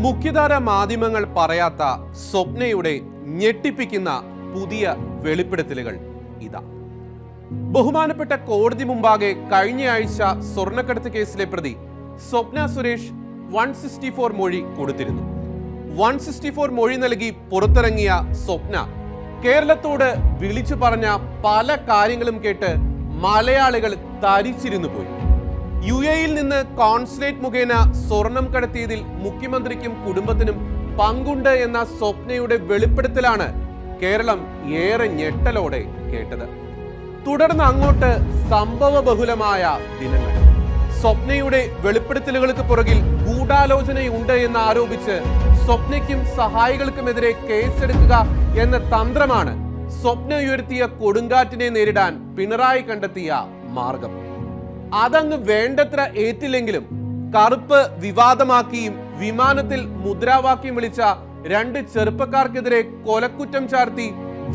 മുഖ്യധാര മാധ്യമങ്ങൾ പറയാത്ത സ്വപ്നയുടെ ഞെട്ടിപ്പിക്കുന്ന പുതിയ വെളിപ്പെടുത്തലുകൾ ഇതാ. ബഹുമാനപ്പെട്ട കോടതി മുമ്പാകെ കഴിഞ്ഞയാഴ്ച സ്വർണ്ണക്കടത്ത് കേസിലെ പ്രതി സ്വപ്ന സുരേഷ് 164 മൊഴി കൊടുത്തിരുന്നു. 164 മൊഴി നൽകി പുറത്തിറങ്ങിയ സ്വപ്ന കേരളത്തോട് വിളിച്ചു പറഞ്ഞ പല കാര്യങ്ങളും കേട്ട് മലയാളികൾ തരിച്ചിരുന്നു പോയി. UAE-യിൽ നിന്ന് കോൺസുലേറ്റ് മുഖേന സ്വർണം കടത്തിയതിൽ മുഖ്യമന്ത്രിക്കും കുടുംബത്തിനും പങ്കുണ്ട് എന്ന സ്വപ്നയുടെ വെളിപ്പെടുത്തലാണ് കേരളം ഏറെ ഞെട്ടലോടെ കേട്ടത്. തുടർന്ന് അങ്ങോട്ട് സംഭവ ബഹുലമായ ദിനങ്ങൾ. സ്വപ്നയുടെ വെളിപ്പെടുത്തലുകൾക്ക് പുറകിൽ ഗൂഢാലോചനയുണ്ട് എന്ന് ആരോപിച്ച് സ്വപ്നയ്ക്കും സഹായികൾക്കുമെതിരെ കേസെടുക്കുക എന്ന തന്ത്രമാണ് സ്വപ്ന ഉയർത്തിയ കൊടുങ്കാറ്റിനെ നേരിടാൻ പിണറായി കണ്ടെത്തിയ മാർഗം. അതങ്ങ് വേണ്ടത്ര ഏറ്റില്ലെങ്കിലും കറുപ്പ് വിവാദമാക്കിയും വിമാനത്തിൽ മുദ്രാവാക്യം വിളിച്ച 2 ചെറുപ്പക്കാർക്കെതിരെ കൊലക്കുറ്റം ചാർത്തി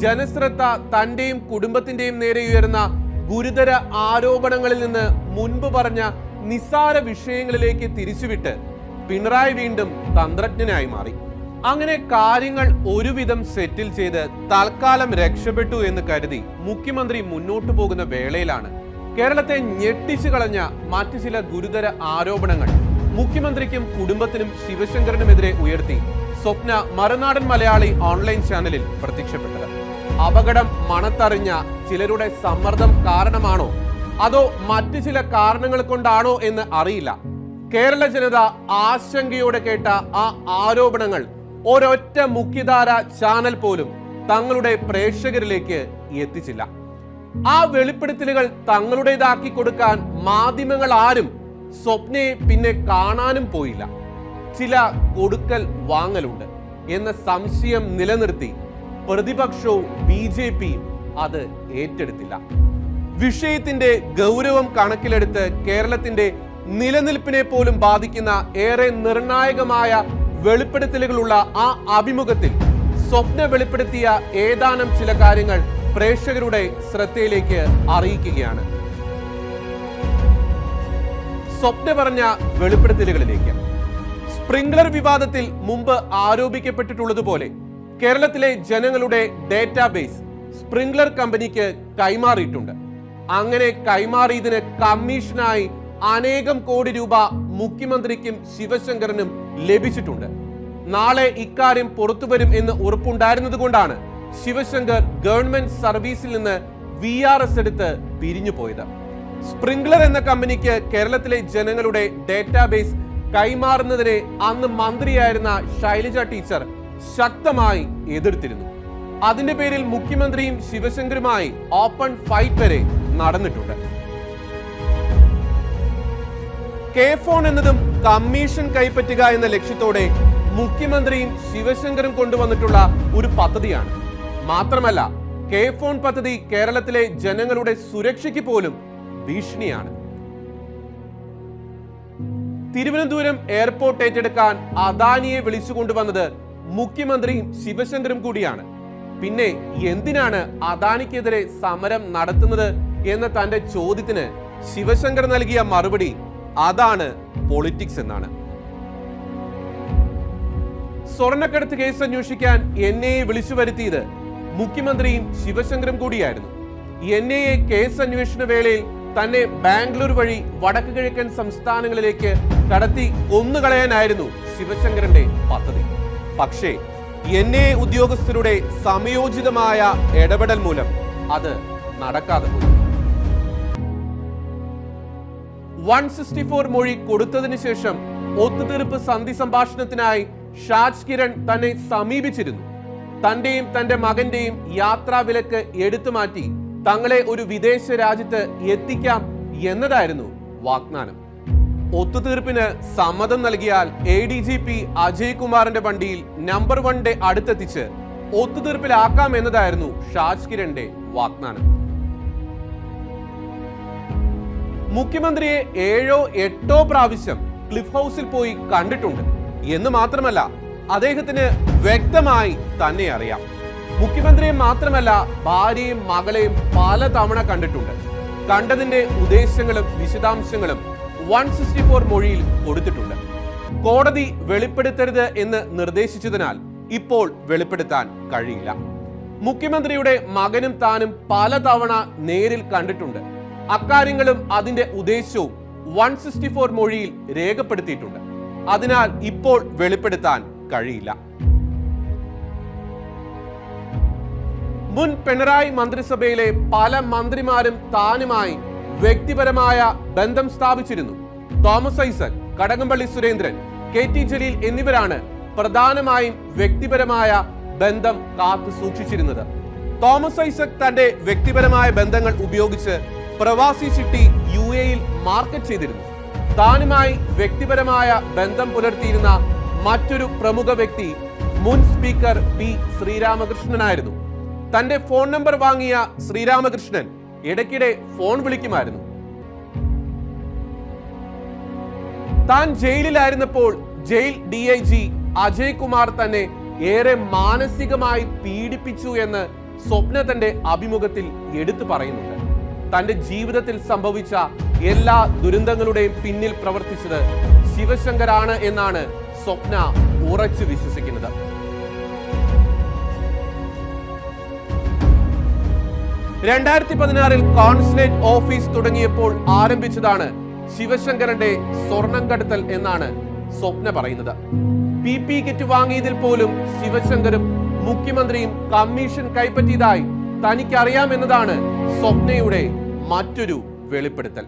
ജനശ്രദ്ധ തന്റെയും കുടുംബത്തിന്റെയും നേരെ ഉയർന്ന ഗുരുതര ആരോപണങ്ങളിൽ നിന്ന് മുൻപ് പറഞ്ഞ നിസ്സാര വിഷയങ്ങളിലേക്ക് തിരിച്ചുവിട്ട് പിണറായി വീണ്ടും തന്ത്രജ്ഞനായി മാറി. അങ്ങനെ കാര്യങ്ങൾ ഒരുവിധം സെറ്റിൽ ചെയ്ത് തൽക്കാലം രക്ഷപ്പെട്ടു എന്ന് കരുതി മുഖ്യമന്ത്രി മുന്നോട്ടു പോകുന്ന വേളയിലാണ് കേരളത്തെ ഞെട്ടിച്ചു കളഞ്ഞ മറ്റു ചില ഗുരുതര ആരോപണങ്ങൾ മുഖ്യമന്ത്രിക്കും കുടുംബത്തിനും ശിവശങ്കറിനുമെതിരെ ഉയർത്തി സ്വപ്ന മറുനാടൻ മലയാളി ഓൺലൈൻ ചാനലിൽ പ്രത്യക്ഷപ്പെട്ടത്. അപകടം മണത്തറിഞ്ഞ ചിലരുടെ സമ്മർദ്ദം കാരണമാണോ അതോ മറ്റു ചില കാരണങ്ങൾ കൊണ്ടാണോ എന്ന് അറിയില്ല. കേരള ജനത ആശങ്കയോടെ കേട്ട ആ ആരോപണങ്ങൾ ഒരൊറ്റ മുഖ്യധാര ചാനൽ പോലും തങ്ങളുടെ പ്രേക്ഷകരിലേക്ക് എത്തിച്ചില്ല. ആ വെളിപ്പെടുത്തലുകൾ തങ്ങളുടേതാക്കി കൊടുക്കാൻ മാധ്യമങ്ങൾ ആരും സ്വപ്നയെ പിന്നെ കാണാനും പോയില്ല. ചില കൊടുക്കൽ വാങ്ങലുണ്ട് എന്ന സംശയം നിലനിർത്തി പ്രതിപക്ഷവും BJPയും അത് ഏറ്റെടുത്തില്ല. വിഷയത്തിന്റെ ഗൗരവം കണക്കിലെടുത്ത് കേരളത്തിന്റെ നിലനിൽപ്പിനെ പോലും ബാധിക്കുന്ന ഏറെ നിർണായകമായ വെളിപ്പെടുത്തലുകളുള്ള ആ അഭിമുഖത്തിൽ സ്വപ്ന വെളിപ്പെടുത്തിയ ഏതാനും ചില കാര്യങ്ങൾ പ്രേക്ഷകരുടെ ശ്രദ്ധയിലേക്ക് അറിയിക്കുകയാണ്. സ്വപ്ന പറഞ്ഞ വെളിപ്പെടുത്തലുകളിലേക്ക്. സ്പ്രിംഗ്ലർ വിവാദത്തിൽ മുമ്പ് ആരോപിക്കപ്പെട്ടിട്ടുള്ളതുപോലെ കേരളത്തിലെ ജനങ്ങളുടെ ഡേറ്റാബേസ് സ്പ്രിംഗ്ലർ കമ്പനിക്ക് കൈമാറിയിട്ടുണ്ട്. അങ്ങനെ കൈമാറിയതിന് കമ്മീഷനായി അനേകം കോടി രൂപ മുഖ്യമന്ത്രിക്കും ശിവശങ്കറിനും ലഭിച്ചിട്ടുണ്ട്. നാളെ ഇക്കാര്യം പുറത്തുവരും എന്ന് ഉറപ്പുണ്ടായിരുന്നത് കൊണ്ടാണ് ശിവശങ്കർ ഗവൺമെന്റ് സർവീസിൽ നിന്ന് VRS എടുത്ത് പിരിഞ്ഞു പോയത്. സ്പ്രിംഗ്ലർ എന്ന കമ്പനിക്ക് കേരളത്തിലെ ജനങ്ങളുടെ ഡേറ്റാബേസ് കൈമാറുന്നതിനെ അന്ന് മന്ത്രിയായിരുന്ന ശൈലജ ടീച്ചർ ശക്തമായി എതിർത്തിരുന്നു. അതിന്റെ പേരിൽ മുഖ്യമന്ത്രിയും ശിവശങ്കറുമായി ഓപ്പൺ ഫൈറ്റ് വരെ നടന്നിട്ടുണ്ട്. K-ഫോൺ എന്നതും കമ്മീഷൻ കൈപ്പറ്റുക എന്ന ലക്ഷ്യത്തോടെ മുഖ്യമന്ത്രിയും ശിവശങ്കറും കൊണ്ടുവന്നിട്ടുള്ള ഒരു പദ്ധതിയാണ്. മാത്രമല്ല K-ഫോൺ പദ്ധതി കേരളത്തിലെ ജനങ്ങളുടെ സുരക്ഷയ്ക്ക് പോലും ഭീഷണിയാണ്. തിരുവനന്തപുരം എയർപോർട്ട് ഏറ്റെടുക്കാൻ അദാനിയെ വിളിച്ചുകൊണ്ടുവന്നത് മുഖ്യമന്ത്രിയും ശിവശങ്കറും കൂടിയാണ്. പിന്നെ എന്തിനാണ് അദാനിക്കെതിരെ സമരം നടത്തുന്നത് എന്ന തന്റെ ചോദ്യത്തിന് ശിവശങ്കർ നൽകിയ മറുപടി അതാണ് പൊളിറ്റിക്സ് എന്നാണ്. സ്വർണ്ണക്കടത്ത് കേസ് അന്വേഷിക്കാൻ NIA വിളിച്ചു വരുത്തിയത് മുഖ്യമന്ത്രിയും ശിവശങ്കറും കൂടിയായിരുന്നു. NIA കേസ് അന്വേഷണ വേളയിൽ തന്നെ ബാംഗ്ലൂർ വഴി വടക്ക് കിഴക്കൻ സംസ്ഥാനങ്ങളിലേക്ക് കടത്തി കൊന്നുകളയാനായിരുന്നു ശിവശങ്കറിന്റെ പദ്ധതി. പക്ഷേ NIA ഉദ്യോഗസ്ഥരുടെ സമയോചിതമായ ഇടപെടൽ മൂലം അത് നടക്കാതെ പോയി. 164 മൊഴി കൊടുത്തതിന് ശേഷം ഒത്തുതീർപ്പ് സന്ധി സംഭാഷണത്തിനായി ഷാജ് കിരൺ തന്നെ സമീപിച്ചിരുന്നു. തന്റെയും തന്റെ മകന്റെയും യാത്രാ വിലക്ക് എടുത്തുമാറ്റി തങ്ങളെ ഒരു വിദേശ രാജ്യത്ത് എത്തിക്കാം എന്നതായിരുന്നു വാഗ്ദാനം. ഒത്തുതീർപ്പിന് സമ്മതം നൽകിയാൽ ADGP അജയ് കുമാറിന്റെ വണ്ടിയിൽ നമ്പർ 1 അടുത്തെത്തിച്ച് ഒത്തുതീർപ്പിലാക്കാം എന്നതായിരുന്നു ഷാജ് കിരണിന്റെ വാഗ്ദാനം. മുഖ്യമന്ത്രിയെ 7ഓ 8ഓ പ്രാവശ്യം ക്ലിഫ് ഹൗസിൽ പോയി കണ്ടിട്ടുണ്ട് എന്ന് മാത്രമല്ല അദ്ദേഹത്തിന് വ്യക്തമായി തന്നെ അറിയാം. മുഖ്യമന്ത്രിയെ മാത്രമല്ല ഭാര്യയും മകളെയും പല തവണ കണ്ടിട്ടുണ്ട്. കണ്ടതിന്റെ ഉദ്ദേശങ്ങളും വിശദാംശങ്ങളും 164 മൊഴിയിൽ കൊടുത്തിട്ടുണ്ട്. കോടതി വെളിപ്പെടുത്തരുത് എന്ന് നിർദ്ദേശിച്ചതിനാൽ ഇപ്പോൾ വെളിപ്പെടുത്താൻ കഴിയില്ല. മുഖ്യമന്ത്രിയുടെ മകനും താനും പലതവണ നേരിൽ കണ്ടിട്ടുണ്ട്. അക്കാര്യങ്ങളും അതിന്റെ ഉദ്ദേശവും 164 മൊഴിയിൽ രേഖപ്പെടുത്തിയിട്ടുണ്ട്. അതിനാൽ ഇപ്പോൾ വെളിപ്പെടുത്താൻ കഴിയില്ല. മുൻ പിണറായി മന്ത്രിസഭയിലെ പല മന്ത്രിമാരും താനുമായി വ്യക്തിപരമായ ബന്ധം സ്ഥാപിച്ചിരുന്നു. തോമസ് ഐസക്, കടകംപള്ളി സുരേന്ദ്രൻ, KT ജലീൽ എന്നിവരാണ് പ്രധാനമായും വ്യക്തിപരമായ ബന്ധം കാത്തു സൂക്ഷിച്ചിരുന്നത്. തോമസ് ഐസക് തന്റെ വ്യക്തിപരമായ ബന്ധങ്ങൾ ഉപയോഗിച്ച് പ്രവാസി ചിട്ടി UAE മാർക്കറ്റ് ചെയ്തിരുന്നു. താനുമായി വ്യക്തിപരമായ ബന്ധം പുലർത്തിയിരുന്ന മറ്റൊരു പ്രമുഖ വ്യക്തി മുൻ സ്പീക്കർ P ശ്രീരാമകൃഷ്ണനായിരുന്നു. തന്റെ ഫോൺ നമ്പർ വാങ്ങിയ ശ്രീരാമകൃഷ്ണൻ ഇടയ്ക്കിടെ ഫോൺ വിളിക്കുമായിരുന്നു. താൻ ജയിലിലായിരുന്നപ്പോൾ ജയിൽ DIG അജയ് കുമാർ തന്നെ ഏറെ മാനസികമായി പീഡിപ്പിച്ചു എന്ന് സ്വപ്ന തന്റെ അഭിമുഖത്തിൽ എടുത്തു പറയുന്നുണ്ട്. തന്റെ ജീവിതത്തിൽ സംഭവിച്ച എല്ലാ ദുരന്തങ്ങളുടെയും പിന്നിൽ പ്രവർത്തിച്ചത് ശിവശങ്കറാണ് എന്നാണ് സ്വപ്ന ഉറച്ചു വിശ്വസിക്കുന്നത്. 2016 കോൺസുലേറ്റ് ഓഫീസ് തുടങ്ങിയപ്പോൾ ആരംഭിച്ചതാണ് ശിവശങ്കരന്റെ സ്വർണം കടത്തൽ എന്നാണ് സ്വപ്ന പറയുന്നത്. PP കിറ്റ് വാങ്ങിയതിൽ പോലും ശിവശങ്കറും മുഖ്യമന്ത്രിയും കമ്മീഷൻ കൈപ്പറ്റിയതായി തനിക്കറിയാമെന്നതാണ് സ്വപ്നയുടെ മറ്റൊരു വെളിപ്പെടുത്തൽ.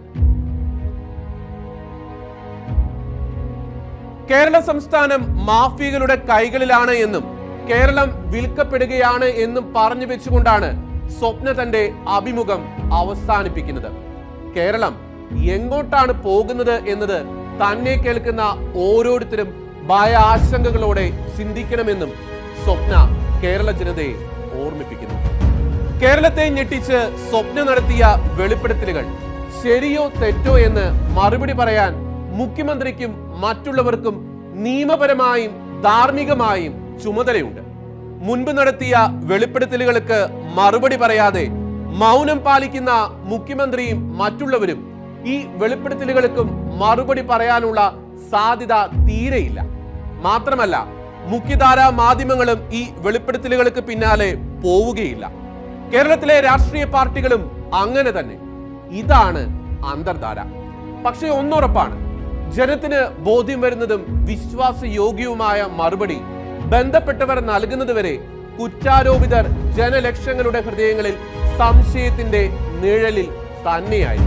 കേരള സംസ്ഥാനം മാഫിയകളുടെ കൈകളിലാണ് എന്നും കേരളം വിൽക്കപ്പെടുകയാണ് എന്നും പറഞ്ഞു വെച്ചുകൊണ്ടാണ് സ്വപ്ന തന്റെ അഭിമുഖം അവസാനിപ്പിക്കുന്നത്. കേരളം എങ്ങോട്ടാണ് പോകുന്നത് എന്നത് തന്നെ കേൾക്കുന്ന ഓരോരുത്തരും ഭയാശങ്കകളോടെ ചിന്തിക്കണമെന്നും സ്വപ്ന കേരള ജനതയെ ഓർമ്മിപ്പിക്കുന്നു. കേരളത്തെ ഞെട്ടിച്ച് സ്വപ്ന നടത്തിയ വെളിപ്പെടുത്തലുകൾ ശരിയോ തെറ്റോ എന്ന് മറുപടി പറയാൻ മുഖ്യമന്ത്രിക്കും മറ്റുള്ളവർക്കും നിയമപരമായും ധാർമ്മികമായും ചുമതലയുണ്ട്. മുൻപ് നടത്തിയ വെളിപ്പെടുത്തലുകൾക്ക് മറുപടി പറയാതെ മൗനം പാലിക്കുന്ന മുഖ്യമന്ത്രിയും മറ്റുള്ളവരും ഈ വെളിപ്പെടുത്തലുകൾക്കും മറുപടി പറയാനുള്ള സാധ്യത തീരെയില്ല. മാത്രമല്ല, മുഖ്യധാരാ മാധ്യമങ്ങളും ഈ വെളിപ്പെടുത്തലുകൾക്ക് പിന്നാലെ പോവുകയില്ല. കേരളത്തിലെ രാഷ്ട്രീയ പാർട്ടികളും അങ്ങനെ തന്നെ. ഇതാണ് അന്തർധാര. പക്ഷേ ഒന്നുറപ്പാണ്, ജനത്തിന് ബോധ്യം വരുന്നതും വിശ്വാസയോഗ്യവുമായ മറുപടി ബന്ധപ്പെട്ടവർ നൽകുന്നതുവരെ കുറ്റാരോപിതർ ജനലക്ഷങ്ങളുടെ ഹൃദയങ്ങളിൽ സംശയത്തിന്റെ നിഴലിൽ തന്നെയായി.